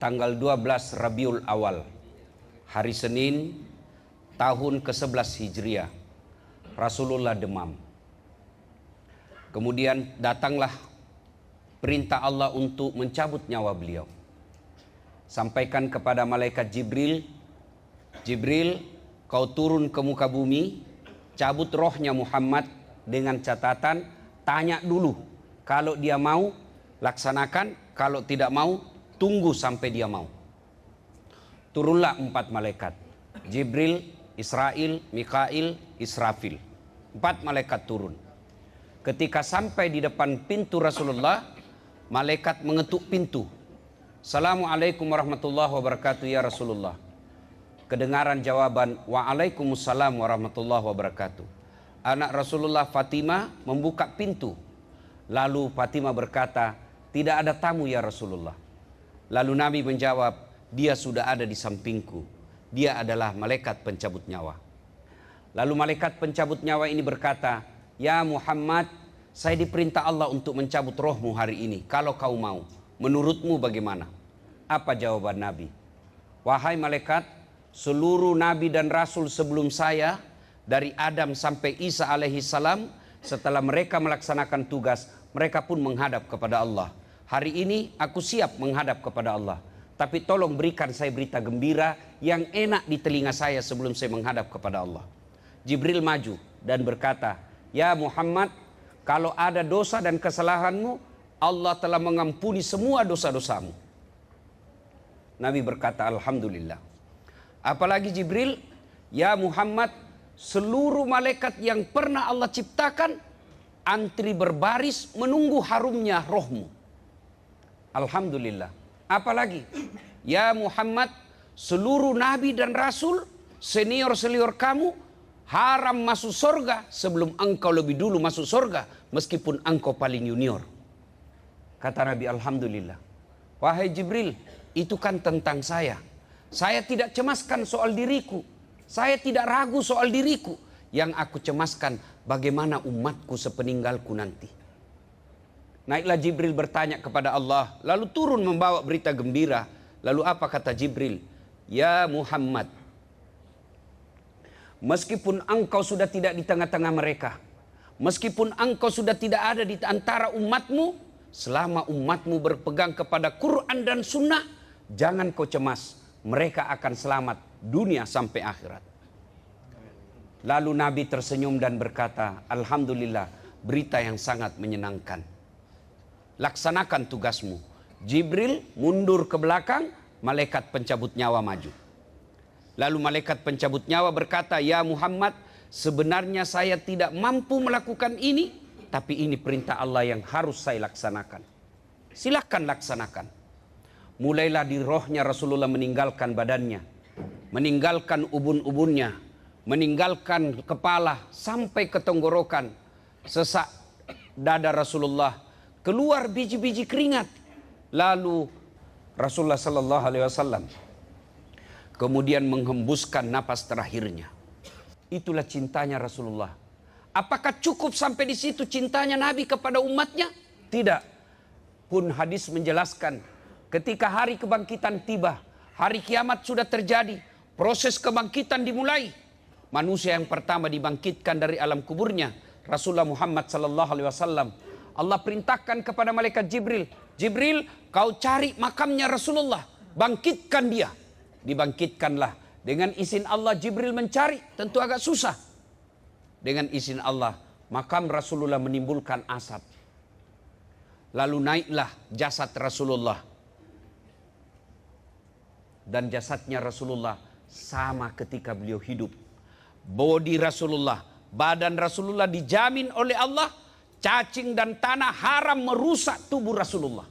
tanggal 12 Rabiul Awal, hari Senin, tahun ke-11 Hijriah, Rasulullah demam. Kemudian datanglah perintah Allah untuk mencabut nyawa beliau. Sampaikan kepada malaikat Jibril, Jibril, kau turun ke muka bumi, cabut rohnya Muhammad dengan catatan, tanya dulu. Kalau dia mau, laksanakan. Kalau tidak mau, tunggu sampai dia mau. Turunlah 4 malaikat. Jibril, Israil, Mikail, Israfil. 4 malaikat turun. Ketika sampai di depan pintu Rasulullah, malaikat mengetuk pintu. Assalamualaikum warahmatullahi wabarakatuh ya Rasulullah. Kedengaran jawaban, waalaikumsalam warahmatullahi wabarakatuh. Anak Rasulullah Fatimah membuka pintu. Lalu Fatimah berkata, tidak ada tamu ya Rasulullah. Lalu Nabi menjawab, dia sudah ada di sampingku. Dia adalah malaikat pencabut nyawa. Lalu malaikat pencabut nyawa ini berkata, ya Muhammad, saya diperintah Allah untuk mencabut rohmu hari ini. Kalau kau mau, menurutmu bagaimana? Apa jawaban Nabi? Wahai malaikat, seluruh nabi dan rasul sebelum saya, dari Adam sampai Isa alaihi salam, setelah mereka melaksanakan tugas, mereka pun menghadap kepada Allah. Hari ini aku siap menghadap kepada Allah. Tapi tolong berikan saya berita gembira yang enak di telinga saya sebelum saya menghadap kepada Allah. Jibril maju dan berkata, ya Muhammad, kalau ada dosa dan kesalahanmu, Allah telah mengampuni semua dosa-dosamu. Nabi berkata, alhamdulillah. Apalagi Jibril, ya Muhammad, seluruh malaikat yang pernah Allah ciptakan, antri berbaris menunggu harumnya rohmu. Alhamdulillah. Apalagi, ya Muhammad, seluruh nabi dan rasul, senior-senior kamu, haram masuk surga sebelum engkau lebih dulu masuk surga, meskipun engkau paling junior. Kata Nabi, alhamdulillah. Wahai Jibril, itu kan tentang saya. Saya tidak cemaskan soal diriku. Saya tidak ragu soal diriku. Yang aku cemaskan bagaimana umatku sepeninggalku nanti. Naiklah Jibril bertanya kepada Allah, lalu turun membawa berita gembira. Lalu apa kata Jibril? Ya Muhammad, meskipun engkau sudah tidak di tengah-tengah mereka, meskipun engkau sudah tidak ada di antara umatmu, selama umatmu berpegang kepada Quran dan Sunnah, jangan kau cemas, mereka akan selamat dunia sampai akhirat. Lalu Nabi tersenyum dan berkata, alhamdulillah, berita yang sangat menyenangkan. Laksanakan tugasmu. Jibril mundur ke belakang, malaikat pencabut nyawa maju. Lalu malaikat pencabut nyawa berkata, ya Muhammad, sebenarnya saya tidak mampu melakukan ini, tapi ini perintah Allah yang harus saya laksanakan. Silakan laksanakan. Mulailah di rohnya Rasulullah meninggalkan badannya, meninggalkan ubun-ubunnya, meninggalkan kepala sampai ke tenggorokan. Sesak dada Rasulullah, keluar biji-biji keringat. Lalu Rasulullah sallallahu alaihi wasallam kemudian menghembuskan napas terakhirnya. Itulah cintanya Rasulullah. Apakah cukup sampai di situ cintanya Nabi kepada umatnya? Tidak. Pun hadis menjelaskan, ketika hari kebangkitan tiba, hari kiamat sudah terjadi, proses kebangkitan dimulai. Manusia yang pertama dibangkitkan dari alam kuburnya, Rasulullah Muhammad sallallahu alaihi wasallam. Allah perintahkan kepada malaikat Jibril, Jibril, kau cari makamnya Rasulullah, bangkitkan dia. Dibangkitkanlah. Dengan izin Allah Jibril mencari, tentu agak susah. Dengan izin Allah, makam Rasulullah menimbulkan asap. Lalu naiklah jasad Rasulullah. Dan jasadnya Rasulullah sama ketika beliau hidup. Bodi Rasulullah, badan Rasulullah dijamin oleh Allah, cacing dan tanah haram merusak tubuh Rasulullah.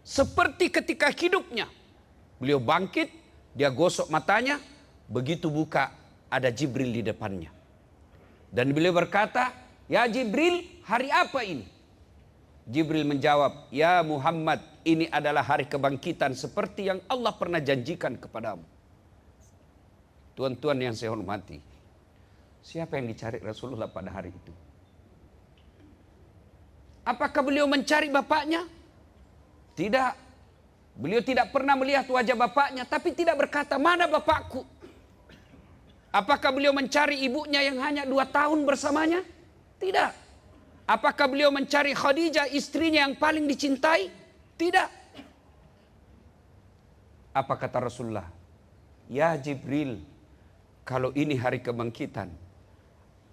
Seperti ketika hidupnya. Beliau bangkit, dia gosok matanya, begitu buka ada Jibril di depannya. Dan beliau berkata, ya Jibril, hari apa ini? Jibril menjawab, ya Muhammad, ini adalah hari kebangkitan seperti yang Allah pernah janjikan kepadamu. Tuan-tuan yang saya hormati, siapa yang dicari Rasulullah pada hari itu? Apakah beliau mencari bapaknya? Tidak. Beliau tidak pernah melihat wajah bapaknya, tapi tidak berkata, "Mana bapakku?" Apakah beliau mencari ibunya yang hanya 2 tahun bersamanya? Tidak. Apakah beliau mencari Khadijah, istrinya yang paling dicintai? Tidak. Apa kata Rasulullah? "Ya Jibril, kalau ini hari kebangkitan,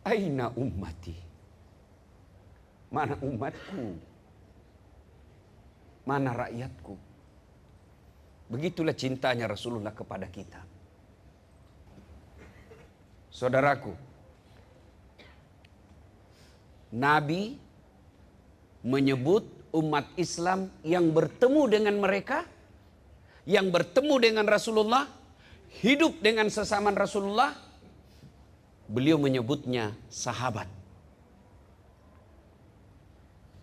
aina ummati? Mana umatku? Mana rakyatku?" Begitulah cintanya Rasulullah kepada kita. Saudaraku, Nabi menyebut umat Islam yang bertemu dengan mereka, yang bertemu dengan Rasulullah, hidup dengan sesama Rasulullah, beliau menyebutnya sahabat.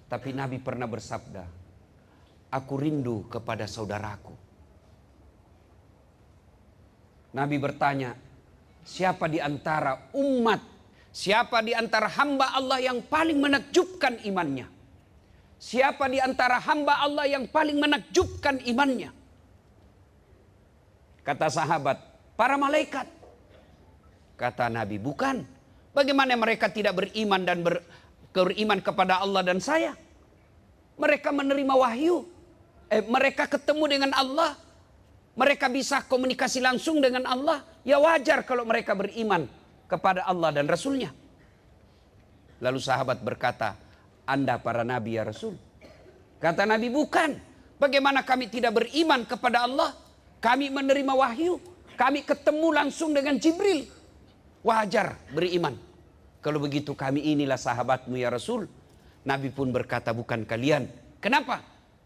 Tapi Nabi pernah bersabda, "Aku rindu kepada saudaraku." Nabi bertanya, siapa di antara umat, siapa di antara hamba Allah yang paling menakjubkan imannya? Siapa di antara hamba Allah yang paling menakjubkan imannya? Kata sahabat, "Para malaikat." Kata Nabi, "Bukan. Bagaimana mereka tidak beriman dan beriman kepada Allah dan saya? Mereka menerima wahyu. Mereka ketemu dengan Allah. Mereka bisa komunikasi langsung dengan Allah. Ya wajar kalau mereka beriman kepada Allah dan Rasulnya." Lalu sahabat berkata, "Anda para nabi ya Rasul?" Kata Nabi, "Bukan. Bagaimana kami tidak beriman kepada Allah? Kami menerima wahyu. Kami ketemu langsung dengan Jibril. Wajar beriman. Kalau begitu kami inilah sahabatmu ya Rasul." Nabi pun berkata, "Bukan kalian. Kenapa?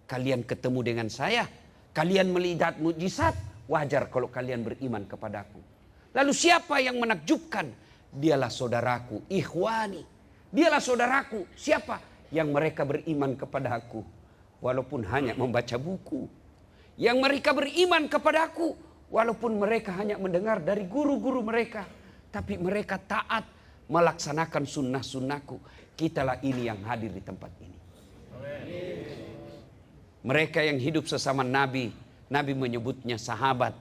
Kalian ketemu dengan saya. Kalian melihat mukjizat. Wajar kalau kalian beriman kepadaku." Lalu siapa yang menakjubkan? Dialah saudaraku, ikhwani. Dialah saudaraku. Siapa? Yang mereka beriman kepada aku, walaupun hanya membaca buku. Yang mereka beriman kepada aku, walaupun mereka hanya mendengar dari guru-guru mereka. Tapi mereka taat melaksanakan sunnah-sunnahku. Kitalah ini yang hadir di tempat ini. Mereka yang hidup sesama Nabi, Nabi menyebutnya sahabat.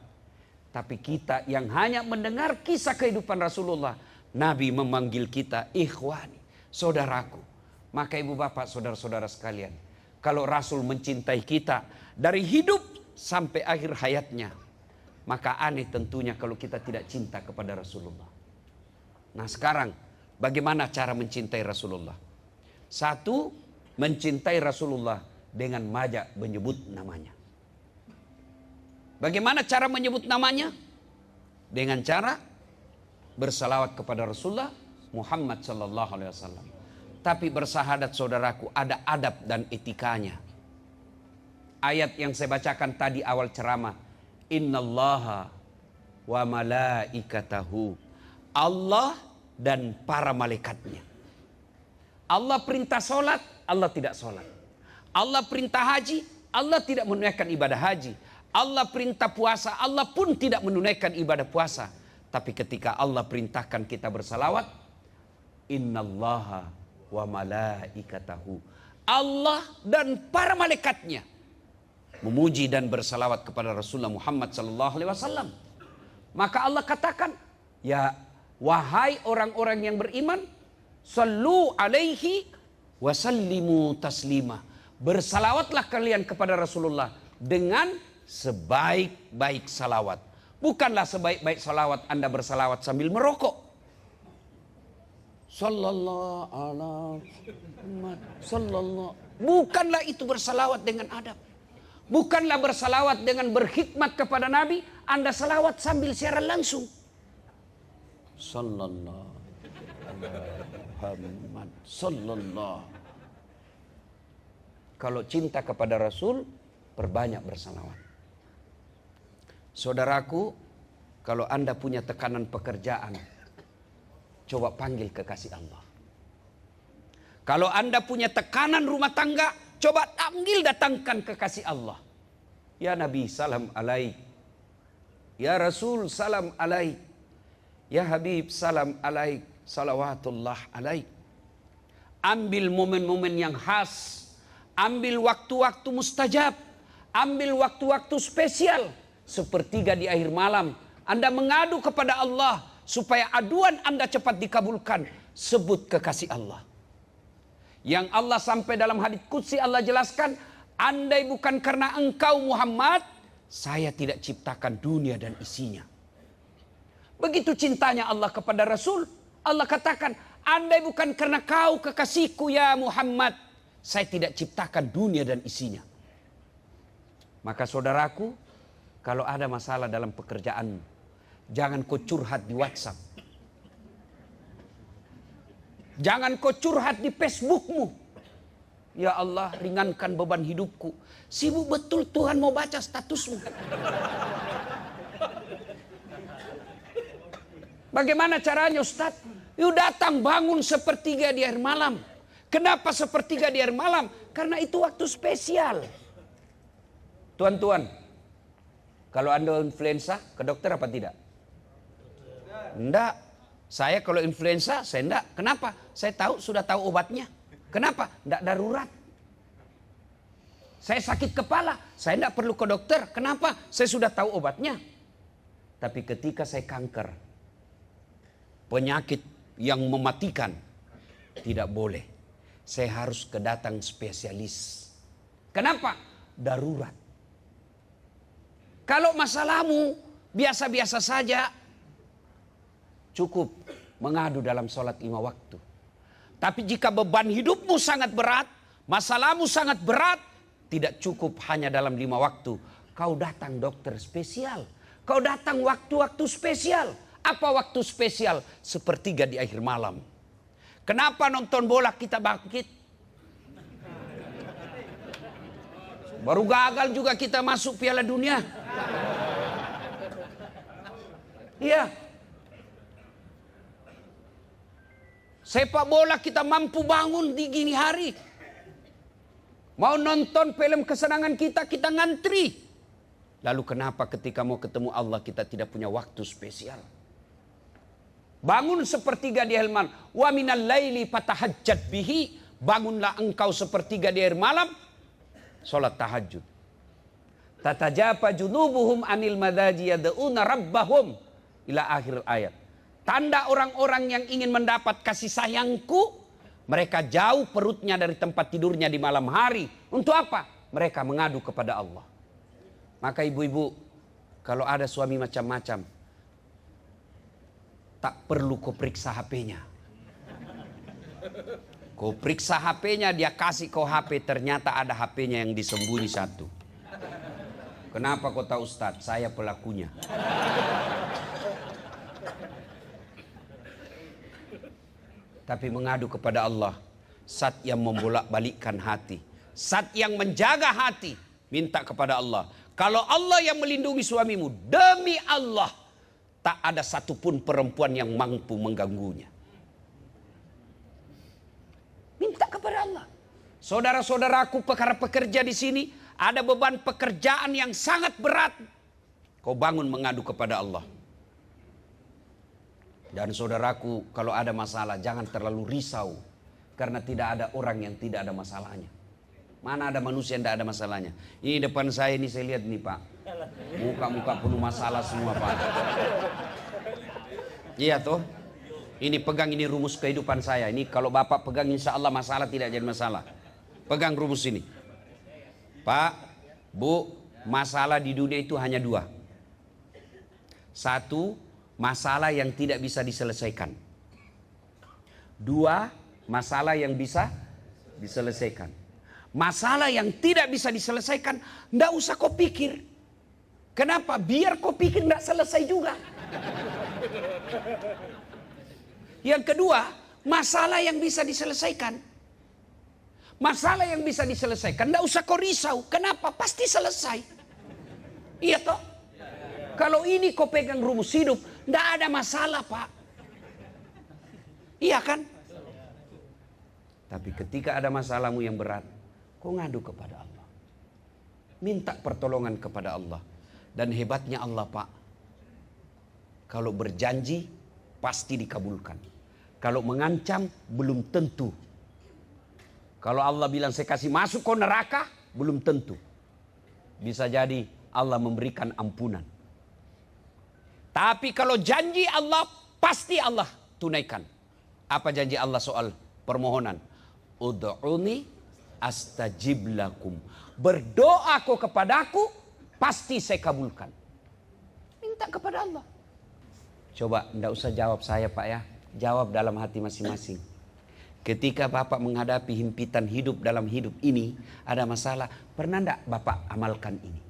Tapi kita yang hanya mendengar kisah kehidupan Rasulullah, Nabi memanggil kita ikhwani, saudaraku. Maka ibu bapak, saudara-saudara sekalian, kalau Rasul mencintai kita dari hidup sampai akhir hayatnya, maka aneh tentunya kalau kita tidak cinta kepada Rasulullah. Nah sekarang, bagaimana cara mencintai Rasulullah? Satu, mencintai Rasulullah dengan majak menyebut namanya. Bagaimana cara menyebut namanya? Dengan cara bersalawat kepada Rasulullah Muhammad sallallahu alaihi wasallam. Tapi bersahadat saudaraku, ada adab dan etikanya. Ayat yang saya bacakan tadi awal ceramah, innallaha wa malaikatahu, Allah dan para malaikatnya. Allah perintah solat, Allah tidak solat. Allah perintah haji, Allah tidak menunaikan ibadah haji. Allah perintah puasa, Allah pun tidak menunaikan ibadah puasa. Tapi ketika Allah perintahkan kita bersalawat, innallaha wa malaikatahu, Allah dan para malaikatnya memuji dan bersalawat kepada Rasulullah Muhammad sallallahu alaihi wasallam. Maka Allah katakan, ya wahai orang-orang yang beriman, sallu alaihi wa sallimu taslima. Bersalawatlah kalian kepada Rasulullah dengan sebaik-baik salawat. Bukanlah sebaik-baik salawat Anda bersalawat sambil merokok. Sallallahu alaihi wasallam. Bukanlah itu bersalawat dengan adab. Bukanlah bersalawat dengan berkhidmat kepada Nabi. Anda salawat sambil siaran langsung. Sallallahu alaihi wasallam. Kalau cinta kepada Rasul, perbanyak bersalawat. Saudaraku, kalau Anda punya tekanan pekerjaan, coba panggil kekasih Allah. Kalau Anda punya tekanan rumah tangga, coba panggil, datangkan kekasih Allah. Ya Nabi, salam alaik. Ya Rasul, salam alaik. Ya Habib, salam alaik. Salawatullah alaik. Ambil momen-momen yang khas. Ambil waktu-waktu mustajab. Ambil waktu-waktu spesial. Sepertiga di akhir malam. Anda mengadu kepada Allah supaya aduan Anda cepat dikabulkan. Sebut kekasih Allah. Yang Allah sampai dalam hadits qudsi Allah jelaskan, andai bukan karena engkau Muhammad, saya tidak ciptakan dunia dan isinya. Begitu cintanya Allah kepada Rasul. Allah katakan, andai bukan karena kau kekasihku ya Muhammad, saya tidak ciptakan dunia dan isinya. Maka saudaraku, kalau ada masalah dalam pekerjaanmu, jangan kau curhat di WhatsApp. Jangan kau curhat di Facebookmu. Ya Allah, ringankan beban hidupku. Sibuk betul Tuhan mau baca statusmu. Bagaimana caranya Ustaz? Yuk datang bangun sepertiga di akhir malam. Kenapa sepertiga di akhir malam? Karena itu waktu spesial. Tuan-tuan, kalau Anda influenza, ke dokter apa tidak? Enggak. Saya kalau influenza, saya enggak. Kenapa? Saya sudah tahu obatnya. Kenapa? Enggak darurat. Saya sakit kepala, saya enggak perlu ke dokter. Kenapa? Saya sudah tahu obatnya. Tapi ketika saya kanker, penyakit yang mematikan, tidak boleh. Saya harus kedatang spesialis. Kenapa? Darurat. Kalau masalahmu biasa-biasa saja, cukup mengadu dalam sholat 5 waktu. Tapi jika beban hidupmu sangat berat, masalahmu sangat berat, tidak cukup hanya dalam 5 waktu. Kau datang dokter spesial. Kau datang waktu-waktu spesial. Apa waktu spesial? Sepertiga di akhir malam. Kenapa nonton bola kita bangkit? Baru gagal juga kita masuk Piala Dunia. Iya. Sepak bola kita mampu bangun di gini hari. Mau nonton film kesenangan kita ngantri. Lalu kenapa ketika mau ketemu Allah kita tidak punya waktu spesial? Bangun sepertiga di akhir malam. Wa minal laili fatahajjat bihi. Bangunlah engkau sepertiga di akhir malam. Salat tahajud. Tatajafa junubuhum anil madaji yad'una rabbahum ila akhir ayat. Tanda orang-orang yang ingin mendapat kasih sayangku, mereka jauh perutnya dari tempat tidurnya di malam hari. Untuk apa? Mereka mengadu kepada Allah. Maka ibu-ibu, kalau ada suami macam-macam, tak perlu kau periksa HP-nya. Kau periksa HP-nya, dia kasih kau HP, ternyata ada HP-nya yang disembunyi satu. Kenapa kau tahu Ustaz? Saya pelakunya. Tapi mengadu kepada Allah, zat yang membolak-balikkan hati, zat yang menjaga hati, minta kepada Allah. Kalau Allah yang melindungi suamimu, demi Allah, tak ada satupun perempuan yang mampu mengganggunya. Minta kepada Allah. Saudara-saudaraku, para pekerja di sini, ada beban pekerjaan yang sangat berat. Kau bangun mengadu kepada Allah. Dan saudaraku, kalau ada masalah jangan terlalu risau. Karena tidak ada orang yang tidak ada masalahnya. Mana ada manusia yang tidak ada masalahnya. Ini depan saya ini saya lihat nih Pak. Muka-muka penuh masalah semua Pak. Iya toh. Ini pegang, ini rumus kehidupan saya. Ini kalau Bapak pegang insya Allah masalah tidak jadi masalah. Pegang rumus ini. Pak, Bu, masalah di dunia itu hanya 2. 1, masalah yang tidak bisa diselesaikan. 2, masalah yang bisa diselesaikan. Masalah yang tidak bisa diselesaikan, nggak usah kau pikir. Kenapa? Biar kau pikir nggak selesai juga. Yang kedua, masalah yang bisa diselesaikan. Masalah yang bisa diselesaikan, nggak usah kau risau. Kenapa? Pasti selesai. Iya toh? Kalau ini kau pegang rumus hidup, nggak ada masalah Pak. Iya kan? Tapi ketika ada masalahmu yang berat, kau ngadu kepada Allah. Minta pertolongan kepada Allah. Dan hebatnya Allah Pak, kalau berjanji pasti dikabulkan. Kalau mengancam belum tentu. Kalau Allah bilang saya kasih masuk kau neraka, belum tentu. bisa jadi Allah memberikan ampunan. Tapi kalau janji Allah, pasti Allah tunaikan. Apa janji Allah soal permohonan? Ud'uni astajib lakum. Berdoa kau kepadaku, pasti saya kabulkan. Minta kepada Allah. Coba, tidak usah jawab saya Pak ya. Jawab dalam hati masing-masing. Ketika Bapak menghadapi himpitan hidup dalam hidup ini, ada masalah, pernah tidak Bapak amalkan ini?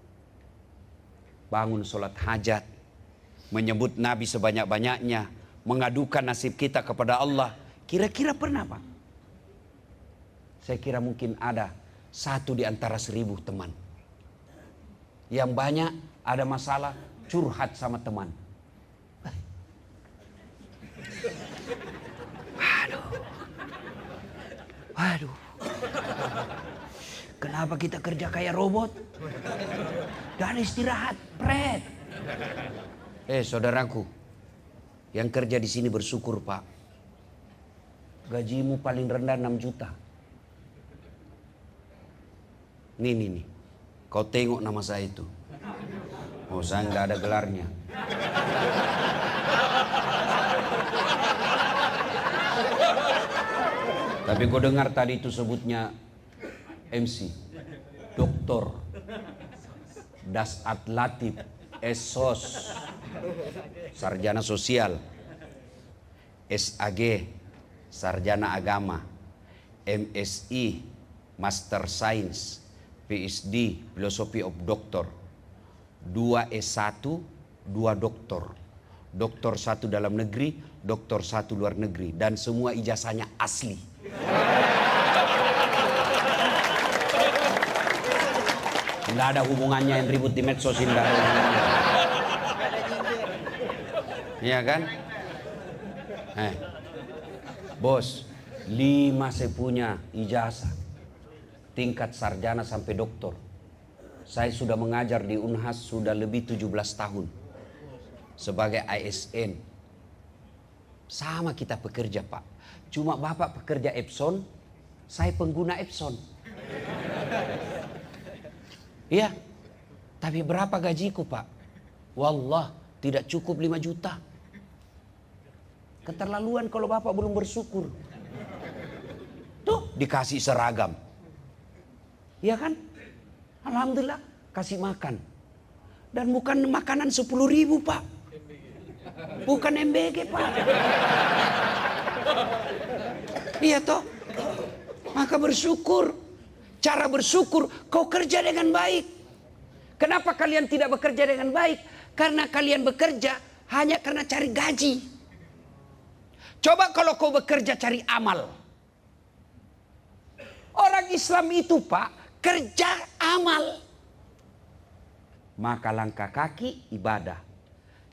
Bangun sholat hajat, menyebut Nabi sebanyak-banyaknya, mengadukan nasib kita kepada Allah. Kira-kira pernah Pak? Saya kira mungkin ada 1 di antara 1000 teman. Yang banyak ada masalah, curhat sama teman. Waduh. Kenapa kita kerja kayak robot? Dan istirahat, pret. Saudaraku, yang kerja di sini bersyukur Pak. Gajimu paling rendah 6 juta. Nih. Kau tengok nama saya itu. Oh, saya nggak ada gelarnya. Tapi kau dengar tadi itu sebutnya MC, Doktor, Dasat Latif, SOS, Sarjana Sosial, SAG, Sarjana Agama, MSI, Master Science, PhD, Philosophy of Doctor, 2 S1, 2 doktor, doktor 1 dalam negeri, doktor 1 luar negeri, dan semua ijazahnya asli. Tidak ada hubungannya yang ribut di medsos ini. Iya kan? Bos, 5 saya punya ijazah, tingkat sarjana sampai doktor. Saya sudah mengajar di Unhas sudah lebih 17 tahun sebagai ASN. Sama kita pekerja Pak. Cuma Bapak pekerja Epson, saya pengguna Epson. Iya. Tapi berapa gajiku Pak? Wallah, tidak cukup 5 juta. Keterlaluan kalau Bapak belum bersyukur. Tuh, dikasih seragam. Iya kan? Alhamdulillah, kasih makan. Dan bukan makanan 10.000 Pak. Bukan MBG Pak. Iya toh. Maka bersyukur. Cara bersyukur, kau kerja dengan baik. Kenapa kalian tidak bekerja dengan baik? Karena kalian bekerja hanya karena cari gaji. Coba kalau kau bekerja cari amal. Orang Islam itu Pak, kerja amal. Maka langkah kaki ibadah.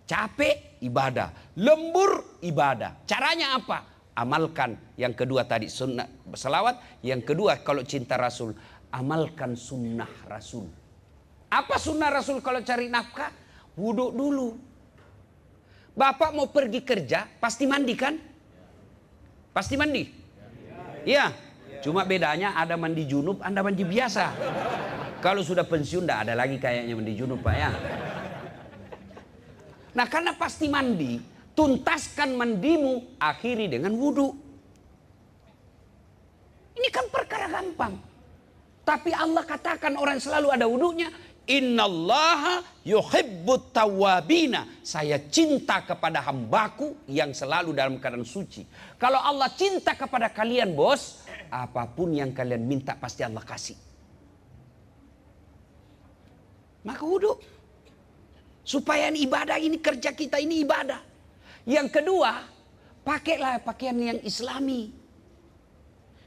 Capek ibadah. Lembur ibadah. Caranya apa? Amalkan yang kedua tadi sunnah selawat. Yang kedua kalau cinta Rasul, amalkan sunnah Rasul. Apa sunnah Rasul kalau cari nafkah? Wudhu dulu. Bapak mau pergi kerja pasti mandi kan? Pasti mandi? Iya. Cuma bedanya ada mandi junub, Anda mandi biasa. Kalau sudah pensiun tidak ada lagi kayaknya mandi junub Pak ya. Nah karena pasti mandi, tuntaskan mandimu, akhiri dengan wudhu. Ini kan perkara gampang. Tapi Allah katakan orang selalu ada wudhunya. Innallaha yuhibbut tawwabina. Saya cinta kepada hambaku yang selalu dalam keadaan suci. Kalau Allah cinta kepada kalian bos, apapun yang kalian minta pasti Allah kasih. Maka wudhu. Supaya ibadah ini, kerja kita ini ibadah. Yang kedua, pakailah pakaian yang islami.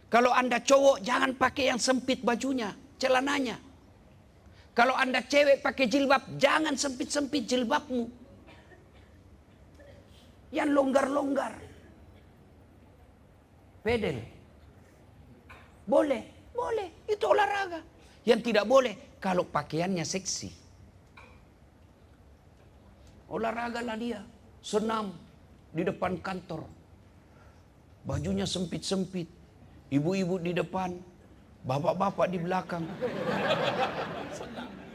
Kalau Anda cowok jangan pakai yang sempit bajunya, celananya. Kalau Anda cewek pakai jilbab, jangan sempit-sempit jilbabmu. Yang longgar-longgar. Pedel. Boleh, boleh. Itu olahraga. Yang tidak boleh, kalau pakaiannya seksi. Olahragalah dia. Senam di depan kantor. Bajunya sempit-sempit. Ibu-ibu di depan. Bapak-bapak di belakang.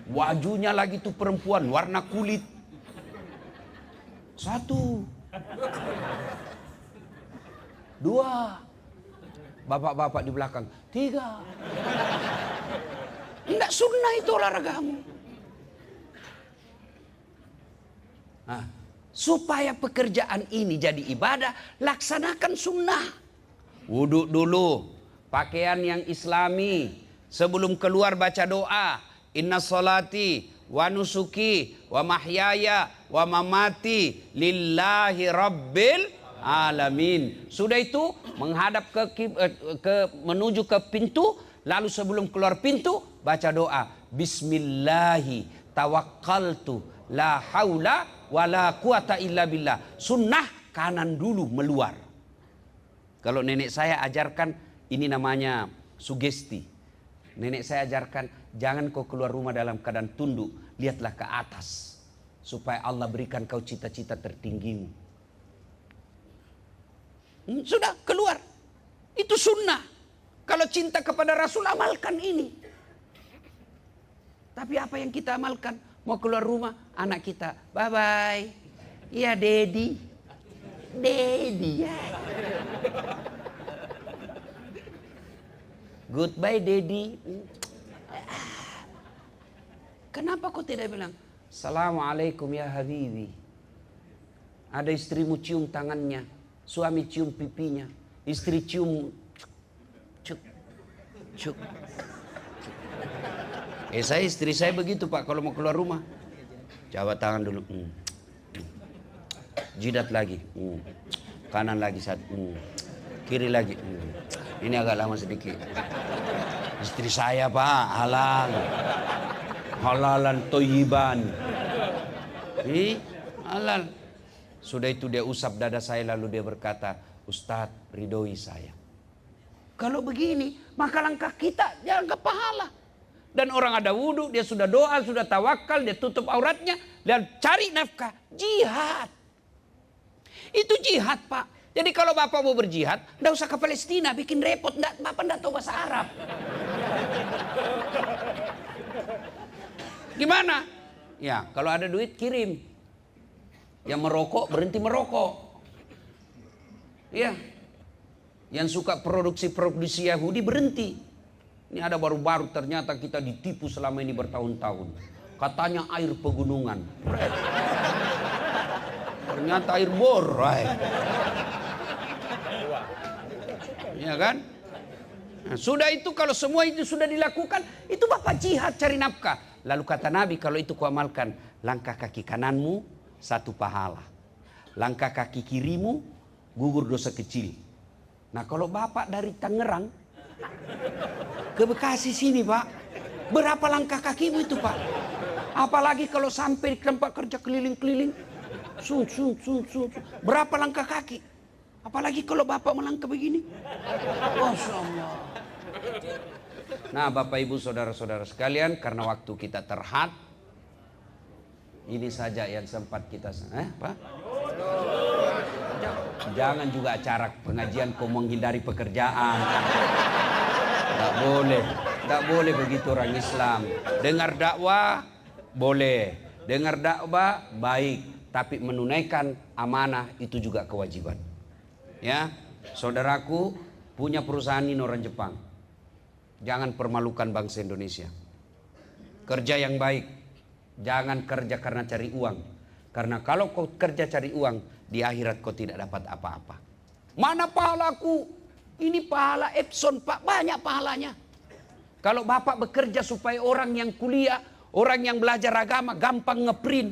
Bajunya lagi tuh perempuan warna kulit. 1, 2, bapak-bapak di belakang 3. Enggak sunnah itu olahragamu. Nah, supaya pekerjaan ini jadi ibadah, laksanakan sunnah. Wudhu dulu, pakaian yang islami. Sebelum keluar baca doa, inna sholati wa nusuki wa mahyaya wa mamati lillahi rabbil alamin. Sudah itu menghadap menuju ke pintu, lalu sebelum keluar pintu baca doa, bismillahi tawakkaltu la haula wala quwata illa billah. Sunnah kanan dulu meluar. Kalau nenek saya ajarkan, ini namanya sugesti. Nenek saya ajarkan, jangan kau keluar rumah dalam keadaan tunduk, lihatlah ke atas supaya Allah berikan kau cita-cita tertinggimu. Sudah keluar, itu sunnah. Kalau cinta kepada Rasul, amalkan ini. Tapi apa yang kita amalkan? Mau keluar rumah, anak kita, bye-bye. Iya, Dedi. Dedi ya. Goodbye, Dedi. Kenapa kau tidak bilang, Assalamualaikum ya Habibi. Ada istrimu cium tangannya, suami cium pipinya, istri cium cuk, cuk. Saya istri saya begitu Pak, kalau mau keluar rumah, jabat tangan dulu, jidat lagi, kanan lagi satu, kiri lagi, ini agak lama sedikit. Istri saya Pak, halalan toyiban, halal. Sudah itu dia usap dada saya, lalu dia berkata, Ustadz ridhoi saya. Kalau begini, maka langkah kita jangan ke pahala. Dan orang ada wudhu, dia sudah doa, sudah tawakal, dia tutup auratnya, dan cari nafkah. Jihad. Itu jihad Pak. Jadi kalau Bapak mau berjihad, tidak usah ke Palestina, bikin repot. Bapak tidak tahu bahasa Arab. Gimana? Ya, kalau ada duit kirim. Yang merokok, berhenti merokok. Ya. Yang suka produksi Yahudi, berhenti. Ini ada baru-baru, ternyata kita ditipu selama ini bertahun-tahun. Katanya air pegunungan. Ternyata air bor. Ya kan? Nah, sudah itu kalau semua itu sudah dilakukan, itu Bapak jihad cari nafkah. Lalu kata Nabi, kalau itu kau amalkan, langkah kaki kananmu 1 pahala. Langkah kaki kirimu gugur dosa kecil. Nah kalau Bapak dari Tangerang ke Bekasi sini Pak, berapa langkah kakimu itu Pak? Apalagi kalau sampai di tempat kerja keliling-keliling, berapa langkah kaki? Apalagi kalau Bapak melangkah begini, Masya Allah. Nah Bapak Ibu Saudara-saudara sekalian, karena waktu kita terhad, ini saja yang sempat kita Pak. Jangan juga acara pengajian kau menghindari pekerjaan. Tak boleh begitu orang Islam. Dengar dakwah boleh, dengar dakwah baik, tapi menunaikan amanah itu juga kewajiban. Ya, saudaraku punya perusahaan ini orang Jepang. Jangan permalukan bangsa Indonesia. Kerja yang baik, jangan kerja karena cari uang. Karena kalau kau kerja cari uang, di akhirat kau tidak dapat apa-apa. Mana pahalaku? Ini pahala Epson Pak, banyak pahalanya. Kalau Bapak bekerja supaya orang yang kuliah, orang yang belajar agama gampang ngeprint,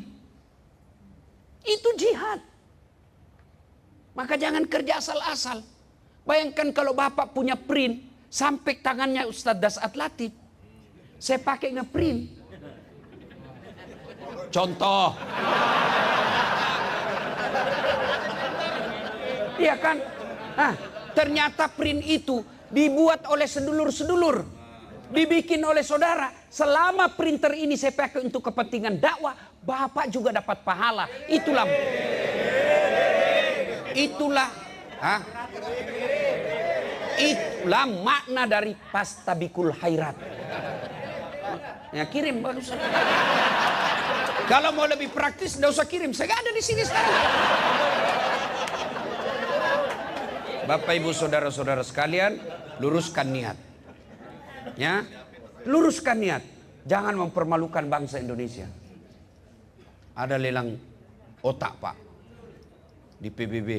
itu jihad. Maka jangan kerja asal-asal. Bayangkan kalau Bapak punya print, sampai tangannya Ustadz Dasat Latif, saya pakai ngeprint. Contoh. Iya kan? Nah, ternyata print itu dibuat oleh sedulur-sedulur, dibikin oleh saudara. Selama printer ini saya pakai untuk kepentingan dakwah, Bapak juga dapat pahala. Itulah makna dari pastabikul khairat. Ya kirim bagus. Kalau mau lebih praktis, nggak usah kirim. Saya ada di sini sekarang. Bapak, Ibu, saudara-saudara sekalian, luruskan niat. Ya, luruskan niat. Jangan mempermalukan bangsa Indonesia. Ada lelang otak, Pak, di PBB.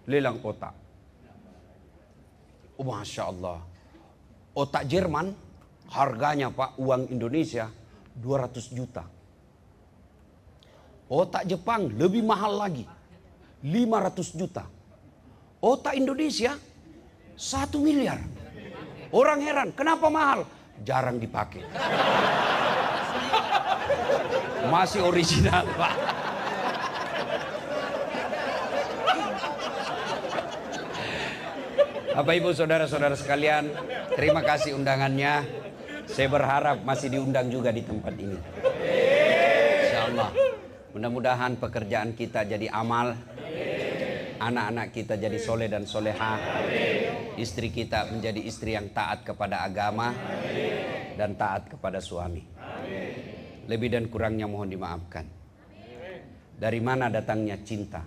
Lelang otak. Oh, Masya Allah. Otak Jerman, harganya, Pak, uang Indonesia 200 juta. Otak Jepang lebih mahal lagi, 500 juta. Otak Indonesia 1 miliar. Orang heran, kenapa mahal? Jarang dipakai. Masih original, Pak. Bapak, Ibu, saudara-saudara sekalian, terima kasih undangannya. Saya berharap masih diundang juga di tempat ini. Insyaallah. Mudah-mudahan pekerjaan kita jadi amal. Anak-anak kita jadi soleh dan soleha. Istri kita menjadi istri yang taat kepada agama dan taat kepada suami. Lebih dan kurangnya mohon dimaafkan. Dari mana datangnya cinta?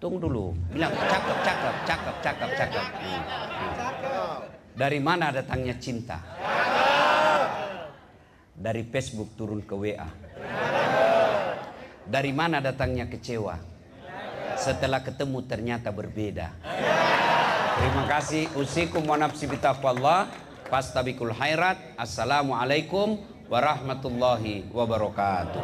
Tunggu dulu. Bilang cakep. Dari mana datangnya cinta? Dari Facebook turun ke WA. Dari mana datangnya kecewa? Setelah ketemu ternyata berbeda. Terima kasih. Usikum wa nafsi bitaqwallah. Fastabikul khairat. Assalamualaikum warahmatullahi wabarakatuh.